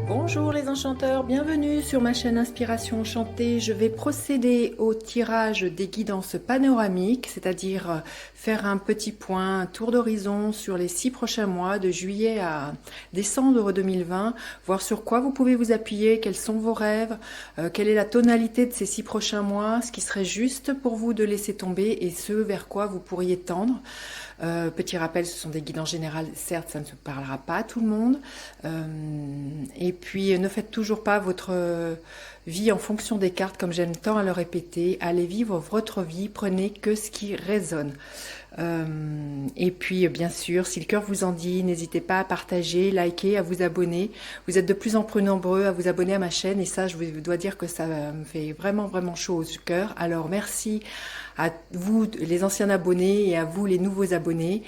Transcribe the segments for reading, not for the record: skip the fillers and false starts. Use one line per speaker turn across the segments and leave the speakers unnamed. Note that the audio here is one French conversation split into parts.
Bonjour les enchanteurs, bienvenue sur ma chaîne Inspiration Enchantée. Je vais procéder au tirage des guidances panoramiques, c'est-à-dire faire un petit point, un tour d'horizon sur les 6 prochains mois, de juillet à décembre 2020, voir sur quoi vous pouvez vous appuyer, quels sont vos rêves, quelle est la tonalité de ces 6 prochains mois, ce qui serait juste pour vous de laisser tomber et ce vers quoi vous pourriez tendre. Petit rappel, ce sont des guidances générales, certes ça ne se parlera pas à tout le monde. Et puis ne faites toujours pas votre vie en fonction des cartes, comme j'aime tant à le répéter. Allez vivre votre vie, prenez que ce qui résonne. Et puis bien sûr, si le cœur vous en dit, n'hésitez pas à partager, liker, à vous abonner. Vous êtes de plus en plus nombreux à vous abonner à ma chaîne et ça, je vous dois dire que ça me fait vraiment chaud au cœur. Alors merci à vous les anciens abonnés et à vous les nouveaux abonnés.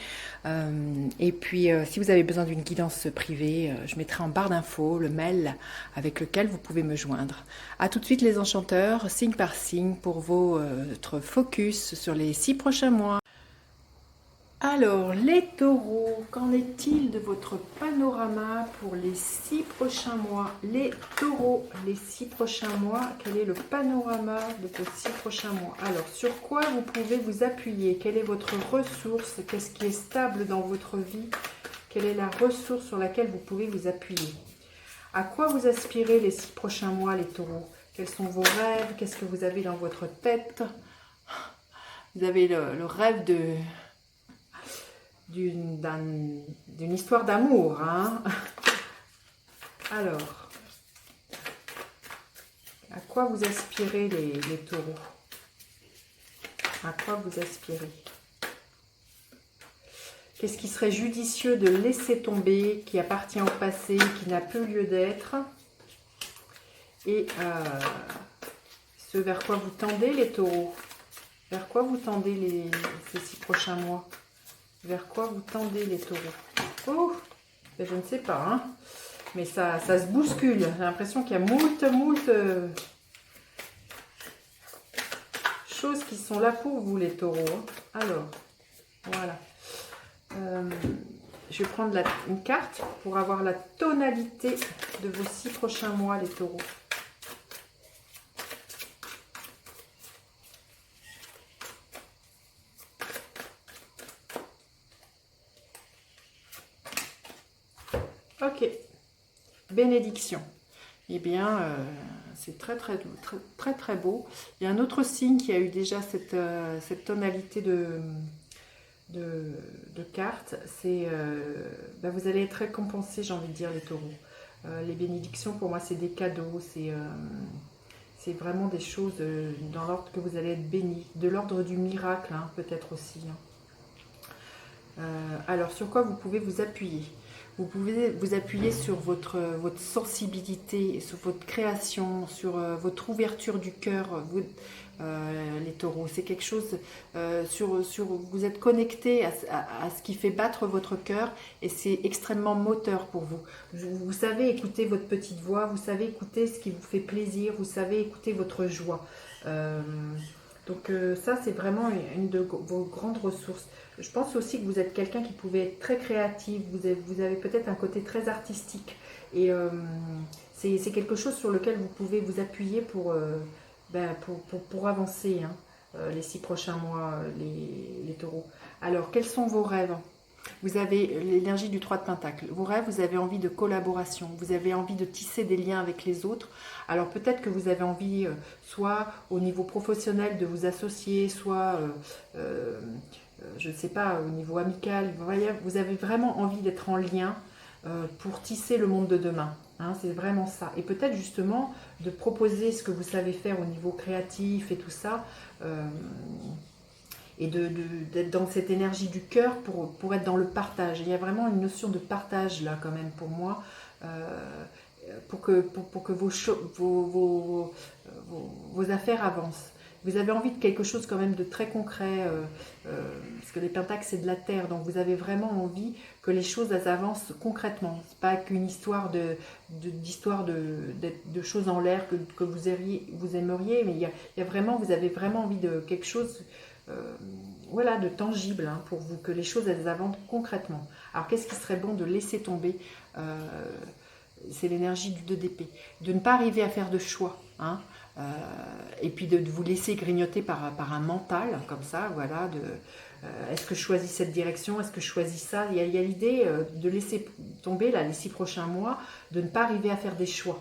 Et puis si vous avez besoin d'une guidance privée, je mettrai en barre d'infos le mail avec lequel vous pouvez me joindre. A tout de suite les enchanteurs, signe par signe pour votre focus sur les 6 prochains mois. Alors, les taureaux, qu'en est-il de votre panorama pour les 6 prochains mois? Les taureaux, les 6 prochains mois, quel est le panorama de vos 6 prochains mois? Alors, sur quoi vous pouvez vous appuyer? Quelle est votre ressource? Qu'est-ce qui est stable dans votre vie? Quelle est la ressource sur laquelle vous pouvez vous appuyer? À quoi vous aspirez les 6 prochains mois, les taureaux? Quels sont vos rêves? Qu'est-ce que vous avez dans votre tête? Vous avez le rêve d'une histoire d'amour, hein. Alors, à quoi vous aspirez les taureaux? À quoi vous aspirez? Qu'est-ce qui serait judicieux de laisser tomber, qui appartient au passé, qui n'a plus lieu d'être? Et ce vers quoi vous tendez les taureaux? Vers quoi vous tendez ces 6 prochains mois? Vers quoi vous tendez les taureaux? Oh, je ne sais pas, hein. Mais ça se bouscule. J'ai l'impression qu'il y a moult choses qui sont là pour vous, les taureaux. Alors, voilà. Je vais prendre une carte pour avoir la tonalité de vos 6 prochains mois, les taureaux. Ok, bénédiction. Eh bien, c'est très beau. Il y a un autre signe qui a eu déjà cette tonalité de cartes. C'est, vous allez être récompensé, j'ai envie de dire, les taureaux. Les bénédictions, pour moi, c'est des cadeaux. C'est vraiment des choses dans l'ordre que vous allez être bénis. De l'ordre du miracle, hein, peut-être aussi. Hein. Alors, sur quoi vous pouvez vous appuyer? Vous pouvez vous appuyer sur votre sensibilité, sur votre création, sur votre ouverture du cœur, les taureaux. C'est quelque chose vous êtes connecté à ce qui fait battre votre cœur et c'est extrêmement moteur pour vous. Vous savez écouter votre petite voix, vous savez écouter ce qui vous fait plaisir, vous savez écouter votre joie. Donc ça, c'est vraiment une de vos grandes ressources. Je pense aussi que vous êtes quelqu'un qui pouvait être très créatif, vous avez peut-être un côté très artistique. Et c'est quelque chose sur lequel vous pouvez vous appuyer pour avancer, hein, les 6 prochains mois, les taureaux. Alors, quels sont vos rêves? Vous avez l'énergie du 3 de Pentacle. Vos rêves, vous avez envie de collaboration, vous avez envie de tisser des liens avec les autres. Alors peut-être que vous avez envie, soit au niveau professionnel, de vous associer, soit, je ne sais pas, au niveau amical. Vous avez vraiment envie d'être en lien pour tisser le monde de demain. Hein, c'est vraiment ça. Et peut-être justement de proposer ce que vous savez faire au niveau créatif et tout ça. Et d'être dans cette énergie du cœur pour être dans le partage. Il y a vraiment une notion de partage là quand même pour moi, pour que vos affaires avancent. Vous avez envie de quelque chose quand même de très concret, parce que les pentacles c'est de la terre, donc vous avez vraiment envie que les choses elles avancent concrètement. C'est pas qu'une histoire de choses en l'air que vous aimeriez, mais il y a vraiment, vous avez vraiment envie de quelque chose voilà, de tangible, hein, pour vous, que les choses elles avancent concrètement. Alors qu'est-ce qui serait bon de laisser tomber c'est l'énergie du 2 d'épée. De ne pas arriver à faire de choix, hein, et puis de vous laisser grignoter par un mental, comme ça, voilà, est-ce que je choisis cette direction, est-ce que je choisis ça. Il y a l'idée de laisser tomber, là, les 6 prochains mois, de ne pas arriver à faire des choix.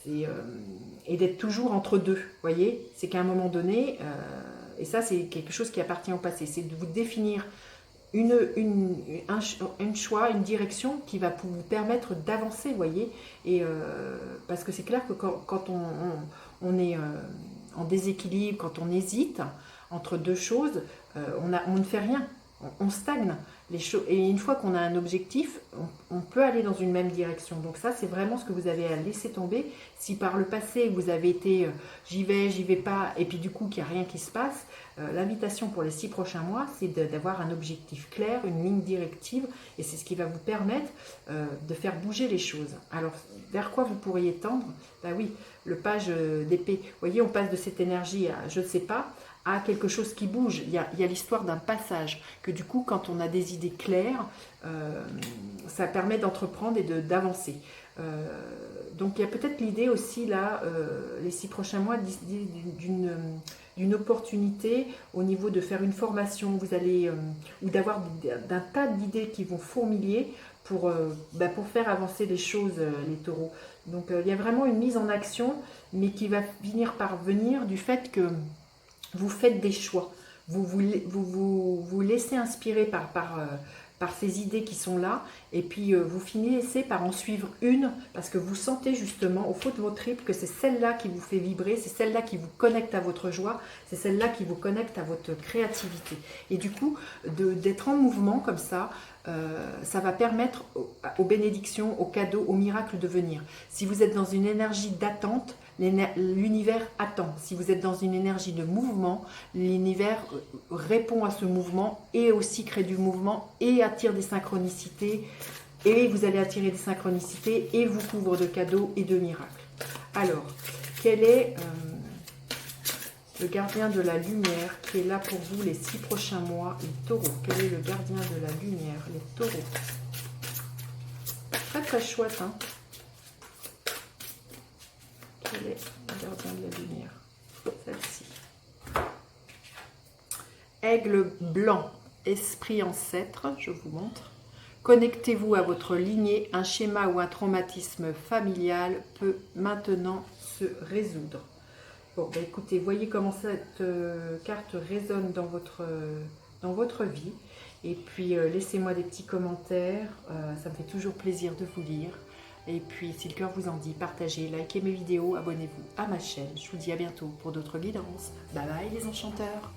Et d'être toujours entre deux, vous voyez. C'est qu'à un moment donné, et ça c'est quelque chose qui appartient au passé, c'est de vous définir un choix, une direction qui va vous permettre d'avancer, vous voyez. Et parce que c'est clair que quand on est en déséquilibre, quand on hésite entre deux choses, on ne fait rien, on stagne. Et une fois qu'on a un objectif, on peut aller dans une même direction. Donc ça, c'est vraiment ce que vous avez à laisser tomber. Si par le passé, vous avez été j'y vais pas, et puis du coup, qu'il n'y a rien qui se passe, l'invitation pour les 6 prochains mois, c'est d'avoir un objectif clair, une ligne directive, et c'est ce qui va vous permettre de faire bouger les choses. Alors, vers quoi vous pourriez tendre? Ben oui, le page d'épée. Vous voyez, on passe de cette énergie à je ne sais pas, à quelque chose qui bouge. Il y a l'histoire d'un passage, que du coup, quand on a des idées claires, ça permet d'entreprendre et d'avancer. Donc il y a peut-être l'idée aussi, là, les 6 prochains mois, d'une opportunité au niveau de faire une formation, vous allez, ou d'avoir d'un tas d'idées qui vont fourmiller pour faire avancer les choses, les taureaux. Donc il y a vraiment une mise en action, mais qui va finir par venir du fait que vous faites des choix, vous laissez inspirer par ces idées qui sont là, et puis vous finissez par en suivre une, parce que vous sentez justement au fond de vos tripes que c'est celle-là qui vous fait vibrer, c'est celle-là qui vous connecte à votre joie, c'est celle-là qui vous connecte à votre créativité. Et du coup, d'être en mouvement comme ça va permettre aux bénédictions, aux cadeaux, aux miracles de venir. Si vous êtes dans une énergie d'attente, l'univers attend. Si vous êtes dans une énergie de mouvement, l'univers répond à ce mouvement et aussi crée du mouvement et attire des synchronicités. Et vous allez attirer des synchronicités et vous couvre de cadeaux et de miracles. Alors, quel est le gardien de la lumière qui est là pour vous les 6 prochains mois, les taureaux? Quel est le gardien de la lumière, les taureaux? Très très chouette, hein? Quel est le gardien de la lumière? Celle-ci. Aigle blanc, esprit ancêtre, je vous montre. Connectez-vous à votre lignée, un schéma ou un traumatisme familial peut maintenant se résoudre. Bon, bah écoutez, voyez comment cette carte résonne dans votre vie. Et puis, laissez-moi des petits commentaires, ça me fait toujours plaisir de vous lire. Et puis, si le cœur vous en dit, partagez, likez mes vidéos, abonnez-vous à ma chaîne. Je vous dis à bientôt pour d'autres guidances. Bye bye les enchanteurs!